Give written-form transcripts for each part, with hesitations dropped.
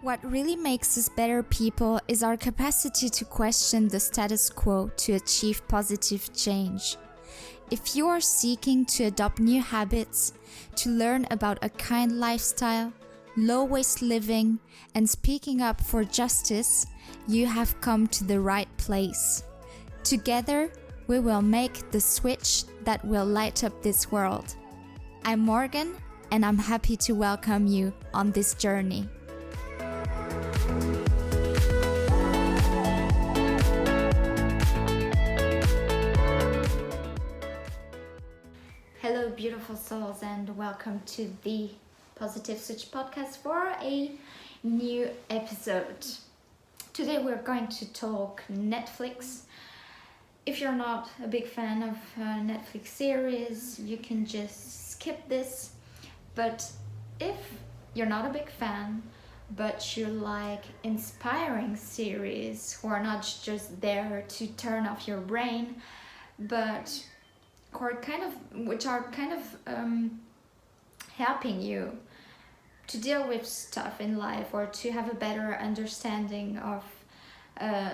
What really makes us better people is our capacity to question the status quo to achieve positive change. If you are seeking to adopt new habits, to learn about a kind lifestyle, low-waste living, and speaking up for justice, you have come to the right place. Together, we will make the switch that will light up this world. I'm Morgan, and I'm happy to welcome you on this journey. Hello, beautiful souls, and welcome to the Positive Switch podcast for a new episode. Today we're going to talk Netflix. If you're not a big fan of Netflix series, you can just skip this. But if you're not a big fan, but you like inspiring series who are not just there to turn off your brain, but which are kind of helping you to deal with stuff in life or to have a better understanding of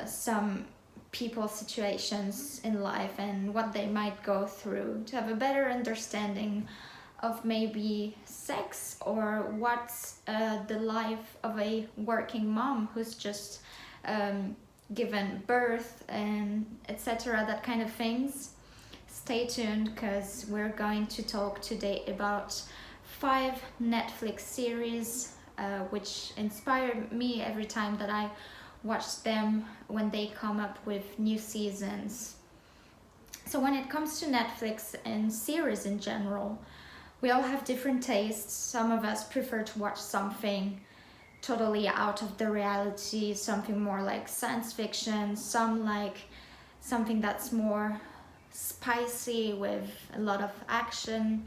some people's situations in life and what they might go through, to have a better understanding of maybe sex or what's the life of a working mom who's just given birth and etc., that kind of things. Stay tuned, because we're going to talk today about 5 Netflix series which inspire me every time that I watch them when they come up with new seasons. So when it comes to Netflix and series in general, we all have different tastes. Some of us prefer to watch something totally out of the reality, something more like science fiction, some like something that's more spicy with a lot of action.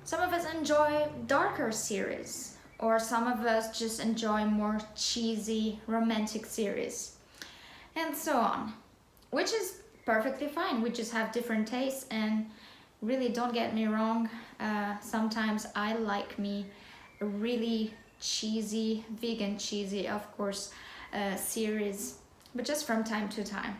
Some of us enjoy darker series, or some of us just enjoy more cheesy romantic series, and so on, which is perfectly fine. We just have different tastes, and really, don't get me wrong, sometimes I like me a really cheesy, vegan cheesy, of course, series, but just from time to time.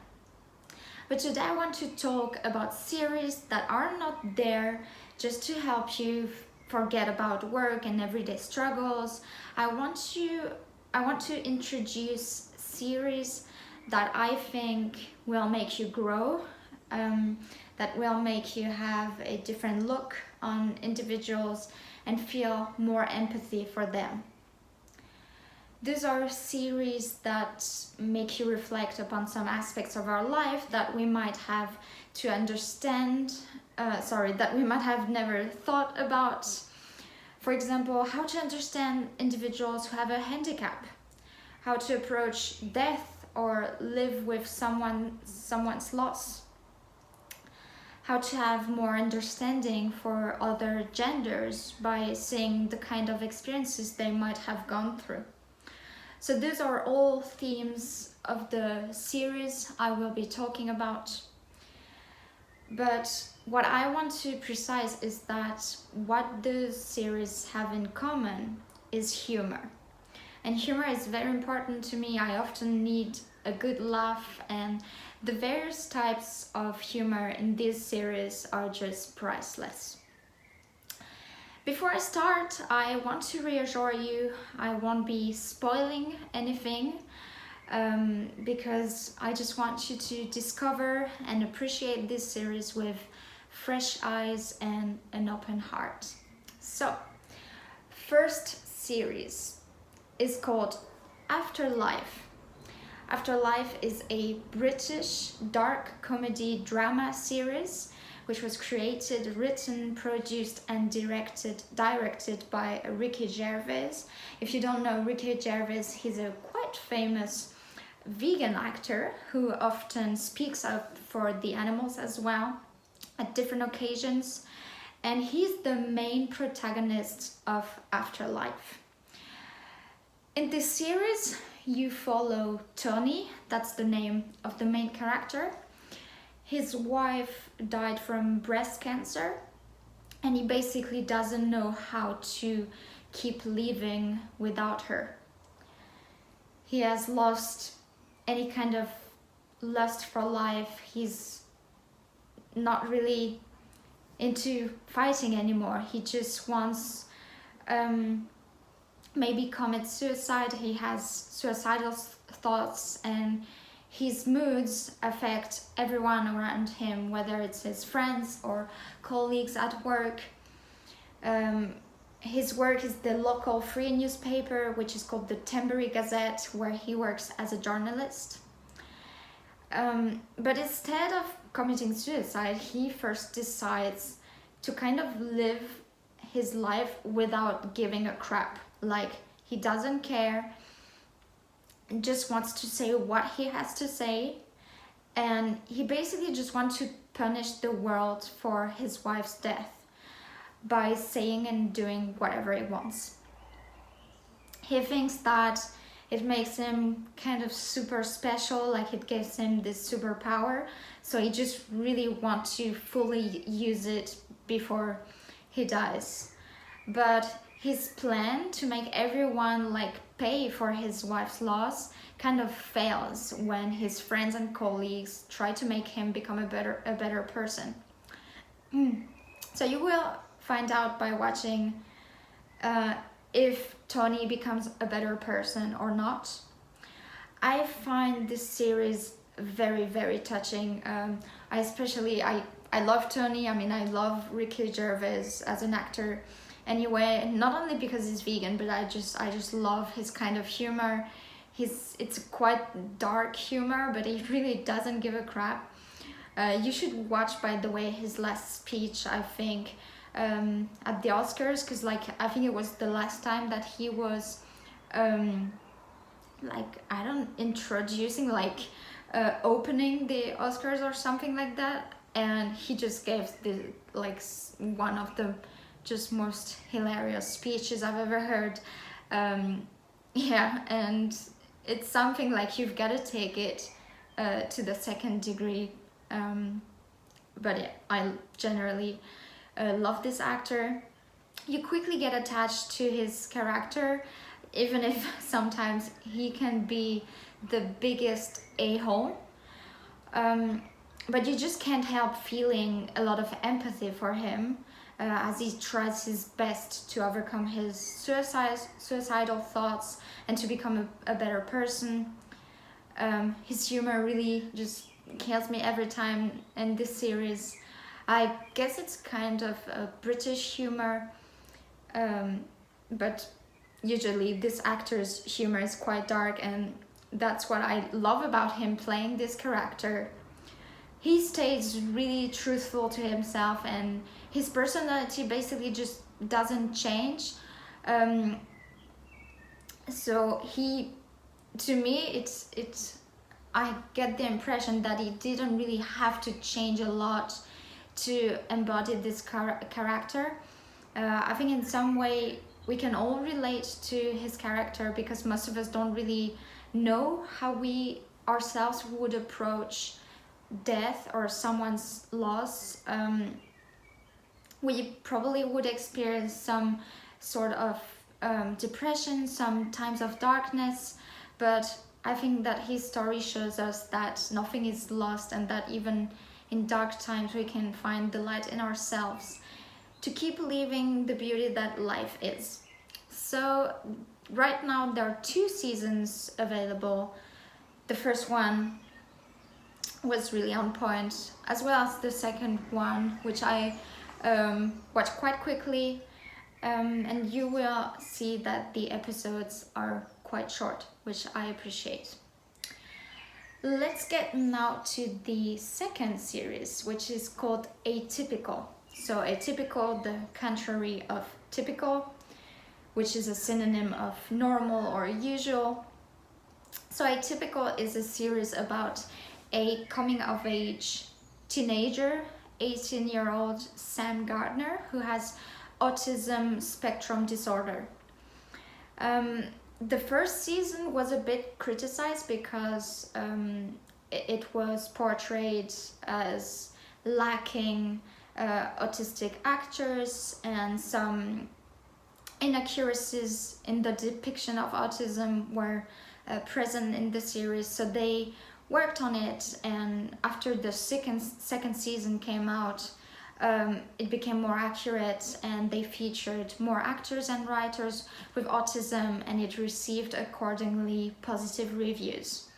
But today I want to talk about series that are not there just to help you forget about work and everyday struggles. I want to introduce series that I think will make you grow, that will make you have a different look on individuals and feel more empathy for them. These are series that make you reflect upon some aspects of our life that we might have to understand, that we might have never thought about. For example, how to understand individuals who have a handicap, how to approach death or live with someone's loss, how to have more understanding for other genders by seeing the kind of experiences they might have gone through. So these are all themes of the series I will be talking about. But what I want to precise is that what these series have in common is humor. And humor is very important to me. I often need a good laugh, and the various types of humor in this series are just priceless. Before I start, I want to reassure you, I won't be spoiling anything, because I just want you to discover and appreciate this series with fresh eyes and an open heart. So, first series is called Afterlife. Afterlife is a British dark comedy drama series which was created, written, produced and directed by Ricky Gervais. If you don't know Ricky Gervais, he's a quite famous vegan actor who often speaks up for the animals as well at different occasions. And he's the main protagonist of Afterlife. In this series, you follow Tony, that's the name of the main character. His wife died from breast cancer, and he basically doesn't know how to keep living without her. he has lost any kind of lust for life. He's not really into fighting anymore. He just wants maybe commit suicide. He has suicidal thoughts, and his moods affect everyone around him, whether it's his friends or colleagues at work. His work is the local free newspaper, which is called the Tembury Gazette, where he works as a journalist. But instead of committing suicide, he first decides to kind of live his life without giving a crap. Like, he doesn't care, just wants to say what he has to say, and he basically just wants to punish the world for his wife's death by saying and doing whatever he wants. He thinks that it makes him kind of super special, like it gives him this superpower, so he just really wants to fully use it before he dies. But his plan to make everyone like pay for his wife's loss kind of fails when his friends and colleagues try to make him become a better person. So you will find out by watching if Tony becomes a better person or not. I find this series very, very touching. I love Tony. I mean, I love Ricky Gervais as an actor. Anyway, not only because he's vegan, but I just love his kind of humor. It's quite dark humor, but he really doesn't give a crap. You should watch, by the way, his last speech, I think, at the Oscars, because like I think it was the last time that he was introducing, opening the Oscars or something like that, and he just gave the one of the just most hilarious speeches I've ever heard. And it's something like you've got to take it to the second degree. But yeah, I generally love this actor. You quickly get attached to his character, even if sometimes he can be the biggest a-hole. But you just can't help feeling a lot of empathy for him as he tries his best to overcome his suicidal thoughts and to become a better person. His humor really just kills me every time in this series. I guess it's kind of a British humor, but usually this actor's humor is quite dark, and that's what I love about him playing this character. He stays really truthful to himself, and his personality basically just doesn't change. So to me, I get the impression that he didn't really have to change a lot to embody this character. I think in some way we can all relate to his character, because most of us don't really know how we ourselves would approach death or someone's loss. We probably would experience some sort of depression, some times of darkness, but I think that his story shows us that nothing is lost, and that even in dark times we can find the light in ourselves to keep living the beauty that life is. So right now there are 2 seasons available. The first one was really on point, as well as the second one, which I watched quite quickly, and you will see that the episodes are quite short, which I appreciate. Let's get now to the second series, which is called Atypical. So atypical, the contrary of typical, which is a synonym of normal or usual. So Atypical is a series about a coming-of-age teenager, 18-year-old Sam Gardner, who has autism spectrum disorder. The first season was a bit criticized because it was portrayed as lacking autistic actors and some inaccuracies in the depiction of autism were present in the series. So they worked on it, and after the second season came out, it became more accurate, and they featured more actors and writers with autism, and it received accordingly positive reviews.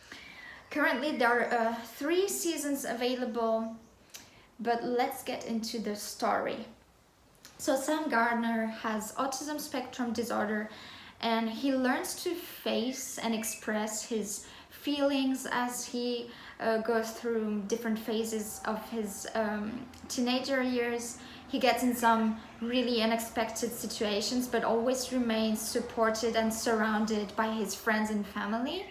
Currently there are 3 seasons available, but let's get into the story. So Sam Gardner has autism spectrum disorder, and he learns to face and express his feelings as he goes through different phases of his teenager years. He gets in some really unexpected situations, but always remains supported and surrounded by his friends and family.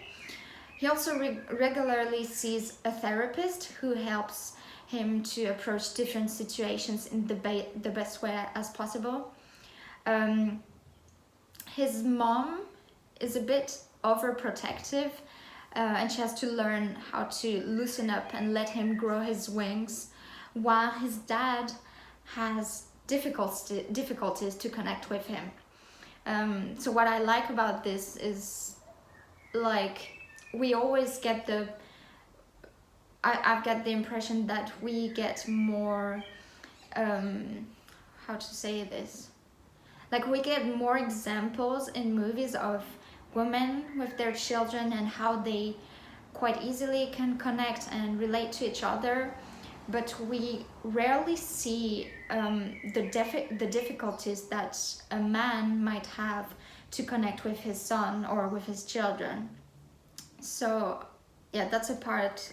He also regularly sees a therapist who helps him to approach different situations in the best way as possible. His mom is a bit overprotective, and she has to learn how to loosen up and let him grow his wings, while his dad has difficulties to connect with him. So what I like about this is, like, we always get I've got the impression that we get more, how to say this? Like, we get more examples in movies of women with their children and how they quite easily can connect and relate to each other, but we rarely see the difficulties that a man might have to connect with his son or with his children. So yeah, that's a part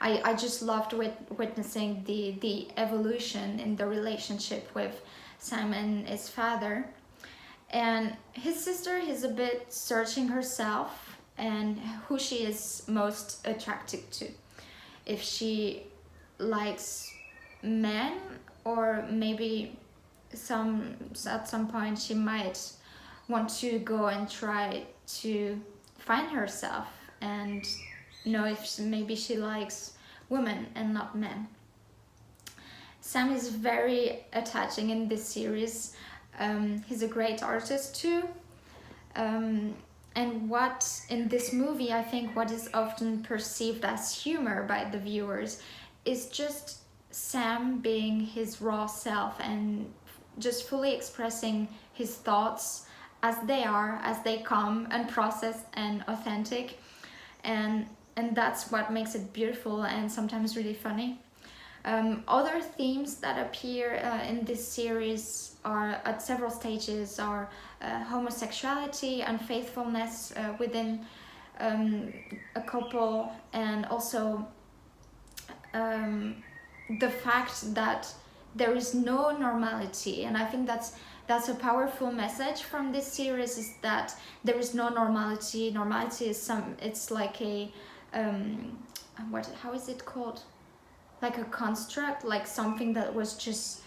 I just loved witnessing the evolution in the relationship with Sam and his father. And his sister is a bit searching herself and who she is most attracted to. If she likes men, or maybe at some point she might want to go and try to find herself and know if maybe she likes women and not men. Sam is very attaching in this series. He's a great artist too. And what in this movie, I think what is often perceived as humor by the viewers is just Sam being his raw self and just fully expressing his thoughts as they are, as they come, unprocessed and authentic. And that's what makes it beautiful and sometimes really funny. Other themes that appear in this series are at several stages are homosexuality, unfaithfulness within a couple, and also the fact that there is no normality. And I think that's a powerful message from this series, is that there is no normality. Normality is it's like a how is it called? Like a construct, like something that was just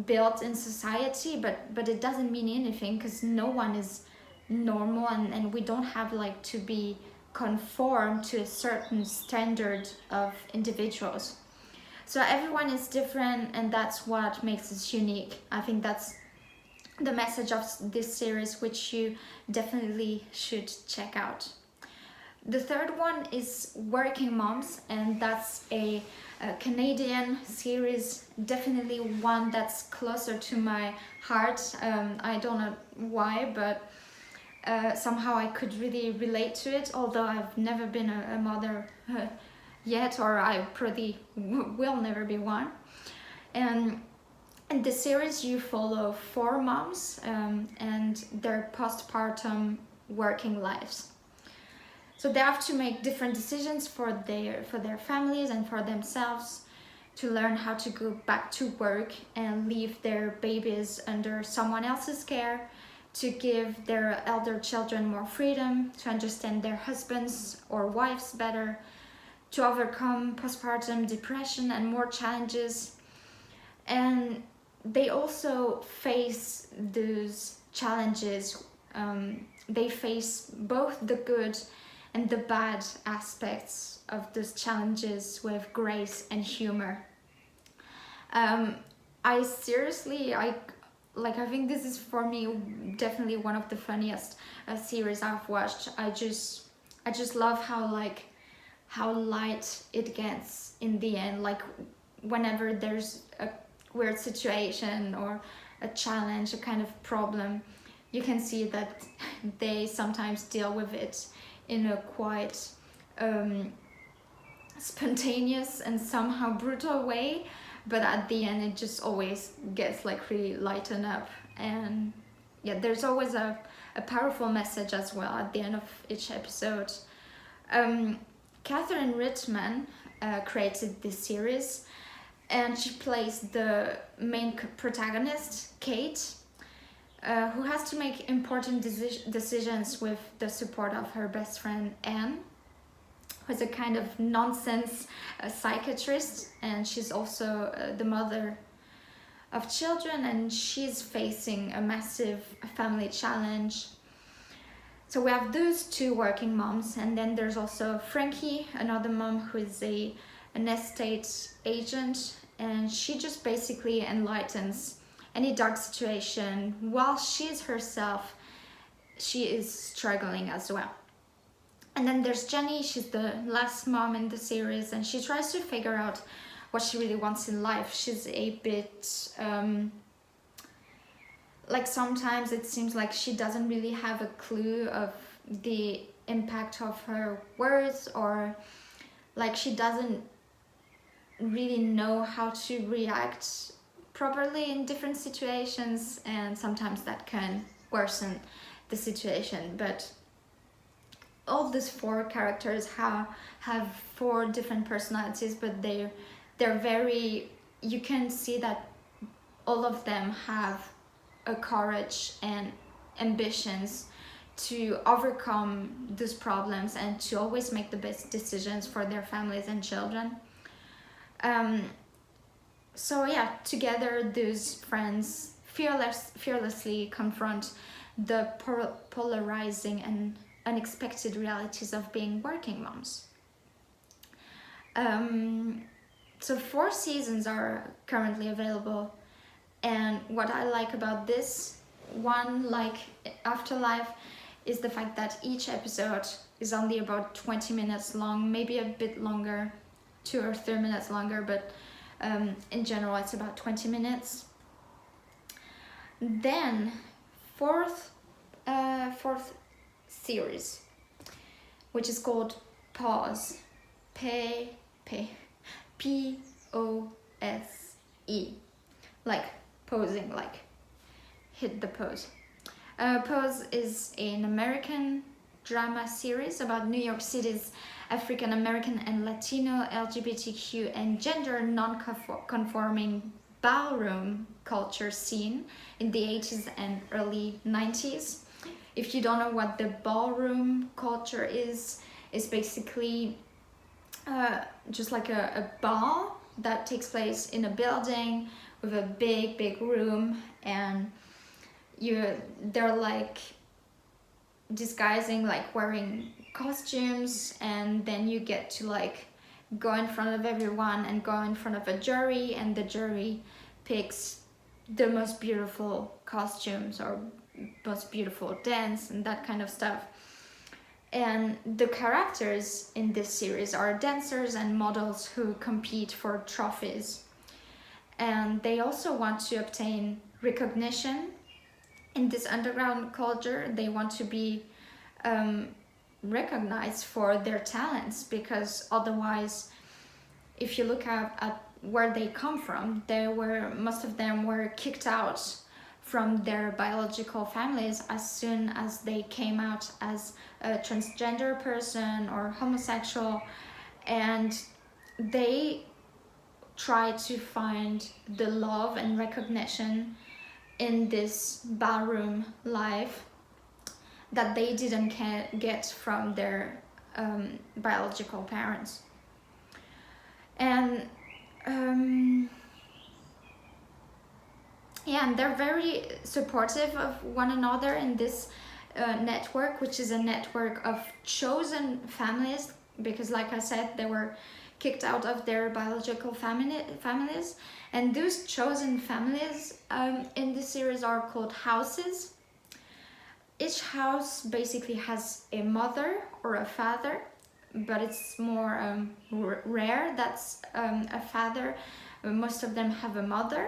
built in society, but it doesn't mean anything, because no one is normal, and we don't have like to be conformed to a certain standard of individuals. So everyone is different, and that's what makes us unique. I think that's the message of this series, which you definitely should check out. The third one is Working Moms, and that's a Canadian series, definitely one that's closer to my heart. I don't know why, but somehow I could really relate to it, although I've never been a mother yet, or I probably will never be one. And in the series you follow 4 moms and their postpartum working lives. So they have to make different decisions for their families and for themselves, to learn how to go back to work and leave their babies under someone else's care, to give their elder children more freedom, to understand their husbands or wives better, to overcome postpartum depression and more challenges. And they also face those challenges. They face both the good and the bad aspects of those challenges with grace and humor. I like, I think this is for me definitely one of the funniest series I've watched. I just love how light it gets in the end. Like, whenever there's a weird situation or a challenge, a kind of problem, you can see that they sometimes deal with it in a quite spontaneous and somehow brutal way, but at the end it just always gets like really lightened up. And yeah, there's always a powerful message as well at the end of each episode. Catherine Rittman created this series, and she plays the main protagonist, Kate, who has to make important decisions with the support of her best friend Anne, who's a kind of nonsense psychiatrist, and she's also the mother of children, and she's facing a massive family challenge. So we have those two working moms, and then there's also Frankie, another mom who is an estate agent, and she just basically enlightens any dark she is struggling as well. And then there's Jenny, she's the last mom in the series, and she tries to figure out what she really wants in life. She's a bit like, sometimes it seems like she doesn't really have a clue of the impact of her words, or like she doesn't really know how to react properly in different situations, and sometimes that can worsen the situation. But all these four characters have four different personalities, but they're very, you can see that all of them have a courage and ambitions to overcome these problems and to always make the best decisions for their families and children. So yeah, together those friends fearlessly confront the polarizing and unexpected realities of being working moms. So 4 seasons are currently available, and what I like about this one, like Afterlife, is the fact that each episode is only about 20 minutes long, maybe a bit longer, 2 or 3 minutes longer, but in general it's about 20 minutes. Then fourth series, which is called Pause, P-O-S-E, like posing, like hit the pose. Pose is an American drama series about New York City's African American and Latino, LGBTQ and gender non-conforming ballroom culture scene in the 80s and early 90s. If you don't know what the ballroom culture is, it's basically just like a ball that takes place in a building with a big room, and they're like disguising, like wearing costumes, and then you get to like go in front of everyone and go in front of a jury, and the jury picks the most beautiful costumes or most beautiful dance and that kind of stuff. And the characters in this series are dancers and models who compete for trophies, and they also want to obtain recognition in this underground culture. They want to be recognized for their talents, because otherwise, if you look at where they come from, most of them were kicked out from their biological families as soon as they came out as a transgender person or homosexual, and they try to find the love and recognition in this ballroom life that they didn't get from their biological parents. And and they're very supportive of one another in this network, which is a network of chosen families, because like I said, they were kicked out of their biological families, and those chosen families in this series are called houses. Each house basically has a mother or a father, but it's more rare that's a father. Most of them have a mother,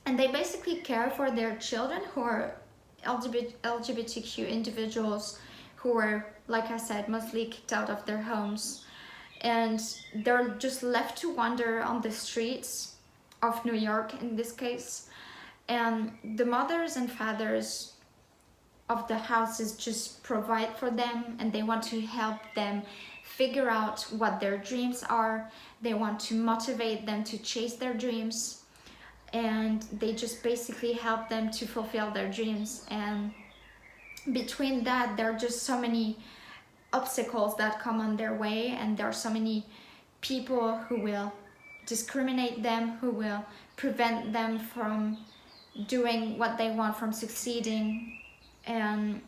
and they basically care for their children who are LGBTQ individuals who were, like I said, mostly kicked out of their homes, and they're just left to wander on the streets of New York in this case. And the mothers and fathers of the houses just provide for them, and they want to help them figure out what their dreams are. They want to motivate them to chase their dreams, and they just basically help them to fulfill their dreams. And between that, there are just so many obstacles that come on their way, and there are so many people who will discriminate them, who will prevent them from doing what they want, from succeeding. And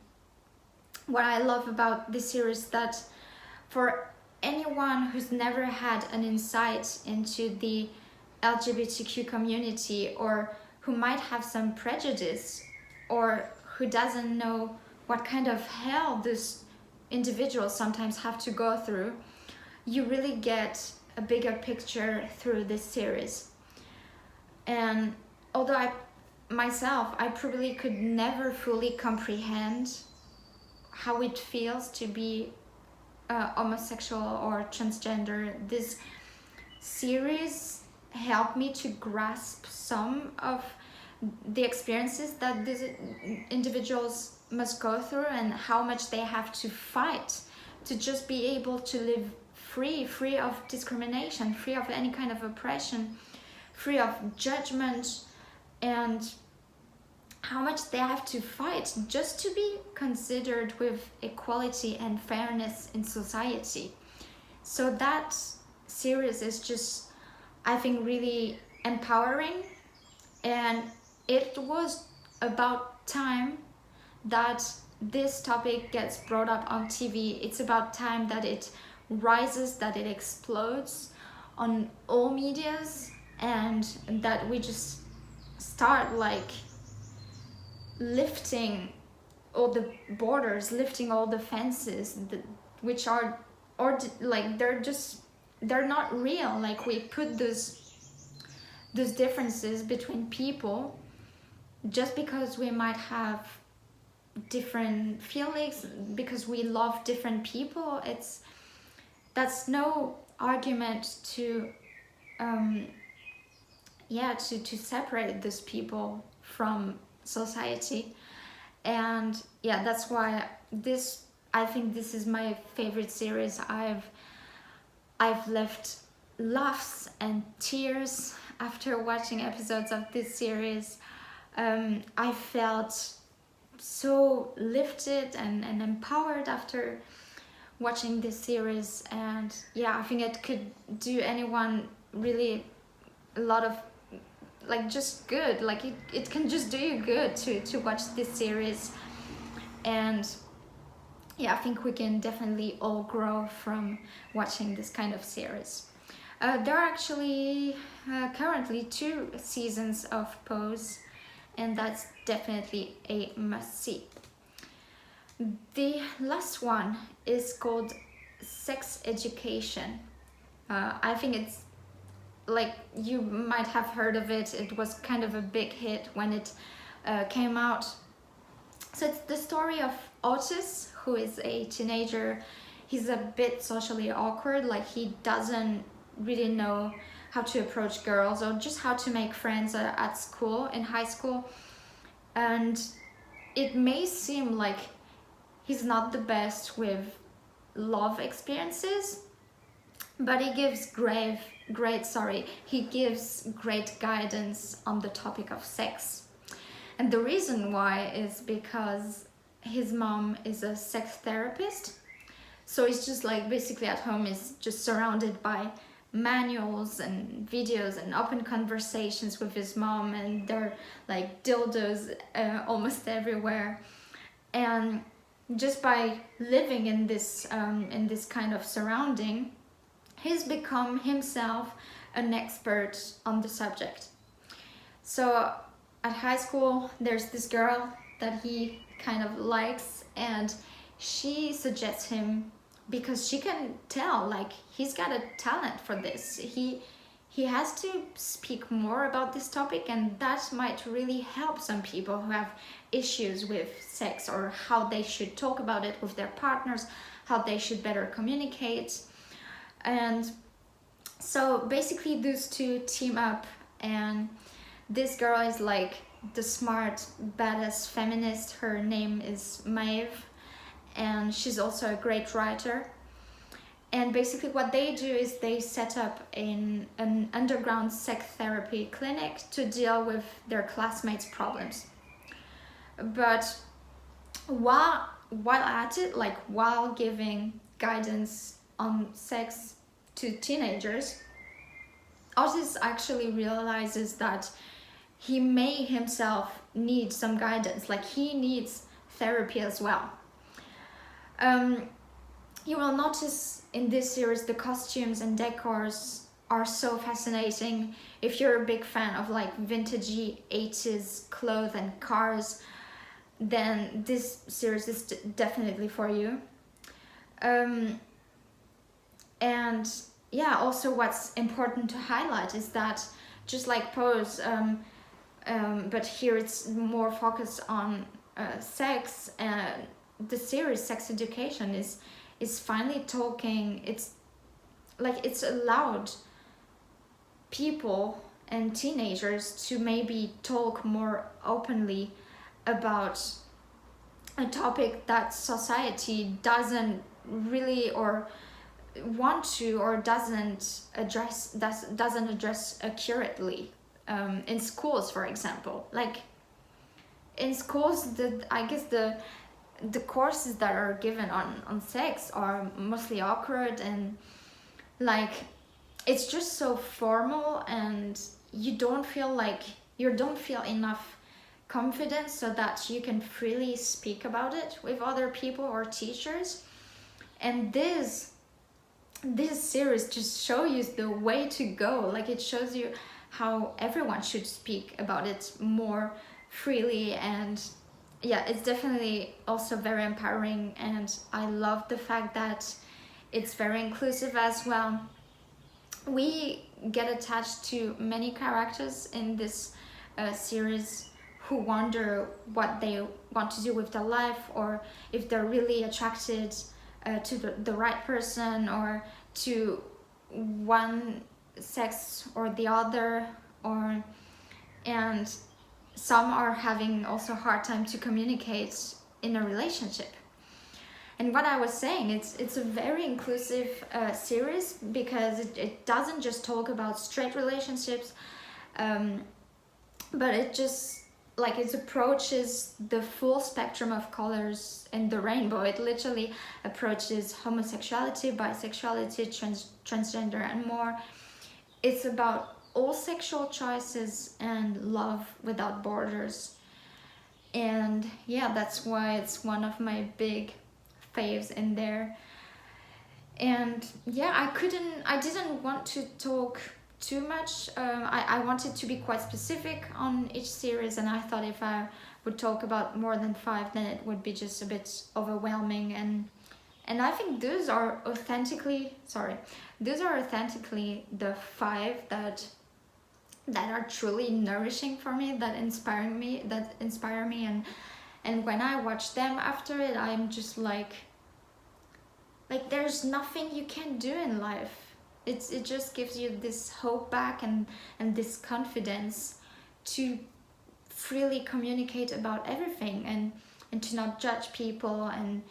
what I love about this series is that for anyone who's never had an insight into the LGBTQ community, or who might have some prejudice, or who doesn't know what kind of hell these individuals sometimes have to go through, you really get a bigger picture through this series. And although I probably could never fully comprehend how it feels to be homosexual or transgender, this series helped me to grasp some of the experiences that these individuals must go through, and how much they have to fight to just be able to live free of discrimination, free of any kind of oppression, free of judgment, and how much they have to fight just to be considered with equality and fairness in society. So that series is just, I think, really empowering, and it was about time that this topic gets brought up on TV. It's about time that it rises, that it explodes on all medias, and that we just start like lifting all the borders, lifting all the fences which are, or like they're not real. Like we put those differences between people just because we might have different feelings, because we love different people. That's no argument to to separate those people from society. And yeah, that's why I think this is my favorite series. I've left laughs and tears after watching episodes of this series. I felt so lifted and empowered after watching this series, and yeah, I think it could do anyone really a lot of, like, just good. Like it can just do you good to watch this series. And yeah, I think we can definitely all grow from watching this kind of series. There are actually currently 2 seasons of Pose, and that's definitely a must-see. The last one is called Sex Education. I think it's, like, you might have heard of it. It was kind of a big hit when it came out. So it's the story of Otis, who is a teenager. He's a bit socially awkward, like he doesn't really know how to approach girls or just how to make friends at school, in high school. And it may seem like he's not the best with love experiences, but he gives great guidance on the topic of sex. And the reason why is because his mom is a sex therapist. So he's just like basically at home is just surrounded by manuals and videos and open conversations with his mom, and they're like dildos almost everywhere. And just by living in this kind of surrounding, he's become himself an expert on the subject. So at high school, there's this girl that he kind of likes, and she suggests him because she can tell like he's got a talent for this. He has to speak more about this topic, and that might really help some people who have issues with sex, or how they should talk about it with their partners, how they should better communicate. And so basically those two team up, and this girl is like the smart, badass feminist. Her name is Maeve, and she's also a great writer. And basically what they do is they set up an underground sex therapy clinic to deal with their classmates' problems. But while at it, like while giving guidance on sex to teenagers, Otis actually realizes that he may himself need some guidance, like he needs therapy as well. You will notice in this series the costumes and decors are so fascinating. If you're a big fan of like vintagey 80s clothes and cars, then this series is definitely for you. And yeah, also what's important to highlight is that just like Pose, but here it's more focused on sex, and the series Sex Education is finally talking. It's like it's allowed people and teenagers to maybe talk more openly about a topic that society doesn't really or want to, or doesn't address accurately. In schools, for example, like in schools, I guess the courses that are given on sex are mostly awkward, and like it's just so formal, and you don't feel enough confidence so that you can freely speak about it with other people or teachers. And this series just shows you the way to go. Like it shows you how everyone should speak about it more freely. And yeah, it's definitely also very empowering, and I love the fact that it's very inclusive as well. We get attached to many characters in this series who wonder what they want to do with their life, or if they're really attracted to the right person, or to one sex or the other, and some are having also a hard time to communicate in a relationship. And what I was saying, it's a very inclusive series, because it doesn't just talk about straight relationships, but it just like it approaches the full spectrum of colors in the rainbow. It literally approaches homosexuality, bisexuality, transgender, and more. It's about all sexual choices and love without borders. And yeah, that's why it's one of my big faves in there. And yeah, I didn't want to talk too much. I wanted to be quite specific on each series, and I thought if I would talk about more than 5, then it would be just a bit overwhelming. And I think those are authentically the 5 that are truly nourishing for me, that inspire me, and when I watch them after it, I'm just like there's nothing you can do in life. It just gives you this hope back, and this confidence to freely communicate about everything, and to not judge people, and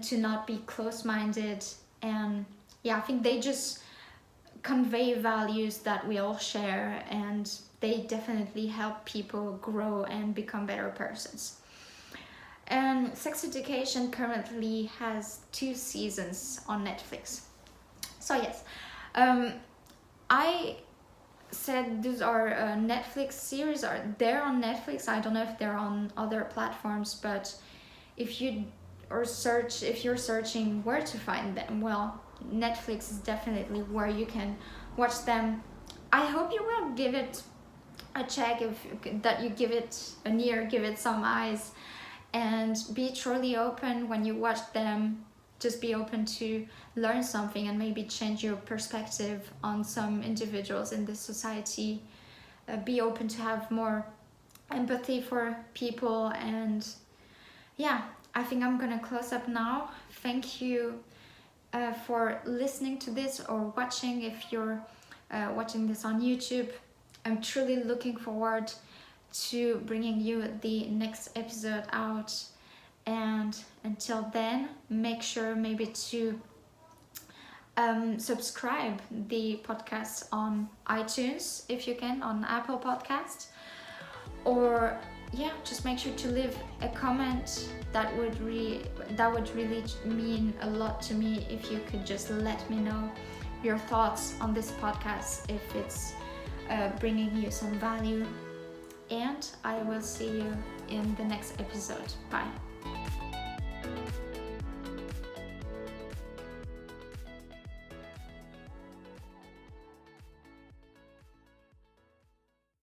to not be close-minded. And yeah, I think they just convey values that we all share, and they definitely help people grow and become better persons. And Sex Education currently has 2 seasons on Netflix. So yes, I said these are Netflix series. They're on Netflix. I don't know if they're on other platforms, but if you're searching where to find them, well, Netflix is definitely where you can watch them. I hope you will give it a check, that you give it an ear, give it some eyes, and be truly open when you watch them. Just be open to learn something and maybe change your perspective on some individuals in this society. Be open to have more empathy for people. And yeah, I think I'm gonna close up now. Thank you for listening to this or watching, if you're watching this on YouTube. I'm truly looking forward to bringing you the next episode out. And until then, make sure maybe to subscribe the podcast on iTunes if you can, on Apple Podcasts, or yeah, just make sure to leave a comment. That would really mean a lot to me if you could just let me know your thoughts on this podcast, if it's bringing you some value. And I will see you in the next episode. Bye.